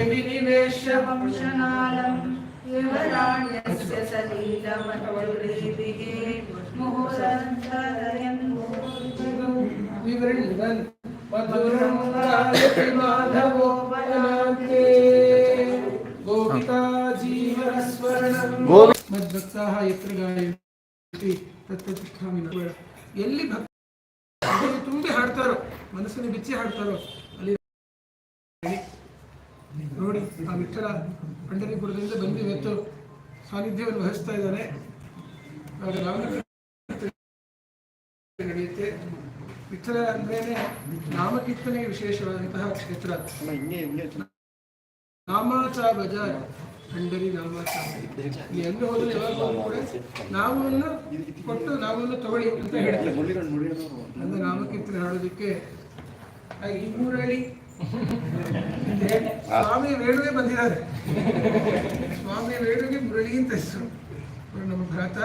विनिवेश्य वंशनालम् युवराण्यस्य सलीलमटवृद्धिः मुहुरन्तरयन् विवृण्वन् मधुरं गायति माधवो वनान्ते गोपिका जीवनस्वर्णं मद्भक्ताः यत्र गायन्ति तत्र तिष्ठामि न ಎಲ್ಲಿ ಭಕ್ತಿ ತುಂಬಿ ಹಾಡ್ತಾರೋ ಮನಸ್ಸನ್ನು ಬಿಚ್ಚಿ ಹಾಡ್ತಾರೋ ಅಲ್ಲಿ ನೋಡಿ ಆ ವಿಠಲ ಪಂಡರೀಪುರದಿಂದ ಬಂದಿವತ್ತು ಸಾನ್ನಿಧ್ಯವನ್ನು ವಹಿಸ್ತಾ ಇದ್ದಾನೆ. ನಡೆಯುತ್ತೆ. ವಿಠಲ ಅಂದ್ರೇನೆ ನಾಮಕೀರ್ತನೆಗೆ ವಿಶೇಷವಾದಂತಹ ಕ್ಷೇತ್ರ. ನಾಮಾಚ ಬಜ ಪಂಡರಿ ನಾಮಾಚ ಎಂದು ಹೋದ್ರೆ ಯಾವಾಗ ಕೂಡ ನಾಮವನ್ನು ಕೊಟ್ಟು ನಾಮವನ್ನು ತಗೊಳ್ಳಿ ಅಂತ ಹೇಳ್ತಾರೆ. ಅಂದ್ರೆ ನಾಮಕೀರ್ತನೆ ಹಾಡೋದಕ್ಕೆ ಈ ಮೂರಳಿ ಸ್ವಾಮಿ ವೇಣುವೆ ಬಂದಿದ್ದಾರೆ. ಸ್ವಾಮಿ ವೇಣುವಿಗೆ ಮುರಳಿ ಅಂತ ಹೆಸರು. ನಮ್ಮ ಭ್ರಾತ